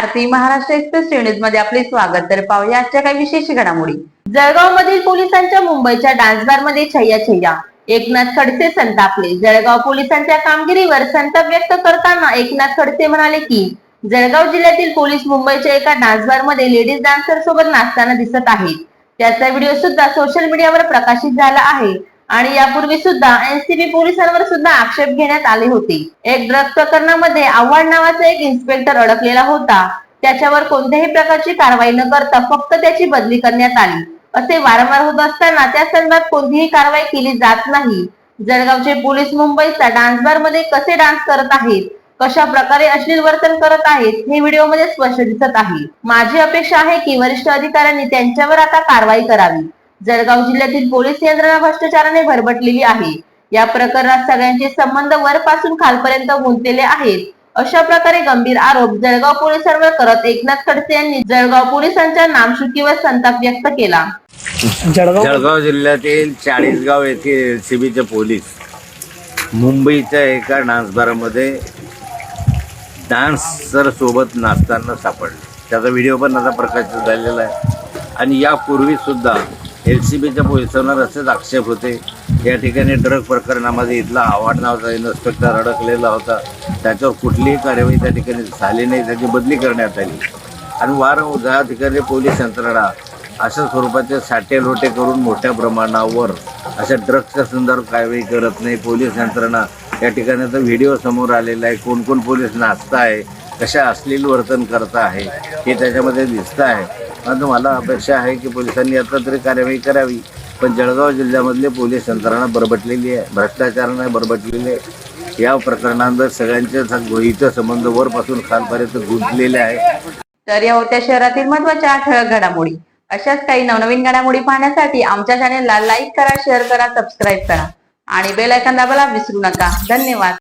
आरती Maharashtra express news मध्ये आपले स्वागत। तर पाहूया आजच्या काही विशेष घडामोडी। जळगाव मधील पोलिसांच्या मुंबईच्या डान्स बार मध्ये छय्या छय्या, एकनाथ खडसे संतापले। जळगाव पोलिसांच्या कामगिरीवर संताप व्यक्त करताना एकनाथ खडसे म्हणाले की जळगाव जिल्ह्यातील पोलीस मुंबईच्या एका डान्स बार मध्ये लेडीज डान्सर सोबत नाचताना दिसत आहेत। त्याचा व्हिडिओ सुद्धा सोशल मीडियावर प्रकाशित झाला आहे आणि यापूर्वी सुद्धा एनसीबी पोलिसांवर सुद्धा आक्षेप घेण्यात आले होते। एक ड्रग्ज प्रकरणामध्ये आव्हाड नावाचा एक इन्स्पेक्टर अडकलेला होता, त्याच्यावर कोणत्याही प्रकारची कारवाई न करता फक्त त्याची बदली करण्यात आली असे वारंवार होत असताना त्या संदर्भात कोणतीही कारवाई केली जात नाही। जळगावचे पोलीस मुंबईचा डान्स बार मध्ये कसे डान्स करत आहेत, कशा प्रकारे अश्लील वर्तन करत आहेत हे व्हिडिओ मध्ये स्पष्ट दिसत आहे। माझी अपेक्षा आहे की वरिष्ठ अधिकाऱ्यांनी त्यांच्यावर आता कारवाई करावी। जळगाव जिल्ह्यातील पोलीस यंत्रणा भ्रष्टाचाराने भरभटलेली आहे। या प्रकरणात सगळ्यांचे संबंध वरपासून खालपर्यंत गुंतलेले आहेत अशा प्रकारे गंभीर आरोप जळगाव पोलिसांवर करत एकनाथ खडसे यांनी जळगाव पोलिसांच्या नामशुकीवर संताप व्यक्त केला। जळगाव जिल्ह्यातील चाळीसगाव येथील एलसीबीचे पोलीस मुंबईच्या एका डान्स बारमध्ये डान्सर सोबत नाचताना सापडले। त्याचा व्हिडिओ पण आता प्रकाशित झालेला आहे आणि यापूर्वी सुद्धा एलसीबीच्या पोलिसांवर असेच आक्षेप होते। या ठिकाणी ड्रग प्रकरणामध्ये इथला आव्हाड नावाचा इन्स्पेक्टर अडकलेला होता, त्याच्यावर कुठलीही कार्यवाही त्या ठिकाणी झाली नाही, त्याची बदली करण्यात आली आणि वारंवार ठिकाणी पोलीस यंत्रणा अशा स्वरूपाचे साठेलोटे करून मोठ्या प्रमाणावर अशा ड्रग्सच्या संदर्भात कारवाई करत नाही। पोलीस यंत्रणा या ठिकाणाचा व्हिडिओ समोर आलेला आहे, कोण कोण पोलीस नाचत आहे, कशा अश्लील वर्तन करत आहे हे त्याच्यामध्ये दिसतं आहे। परंतु मला अपेक्षा आहे की पोलिसांनी आता तरी कार्यवाही करावी, पण जळगाव जिल्ह्यामधले पोलीस यंत्रणा बरबटलेली आहे, भ्रष्टाचाराने बरबटलेली आहे। या प्रकरणांवर सगळ्यांचे गोळीचा संबंध वरपासून खालपर्यंत गुंतलेले आहे। तर या होत्या शहरातील महत्त्वाच्या ठळक घडामोडी। अशाच काही नवनवीन घडामोडी पाहण्यासाठी आमच्या चॅनेलला लाईक करा, शेअर करा, सबस्क्राईब करा आणि बेल आयकॉन दाबायला विसरू नका। धन्यवाद।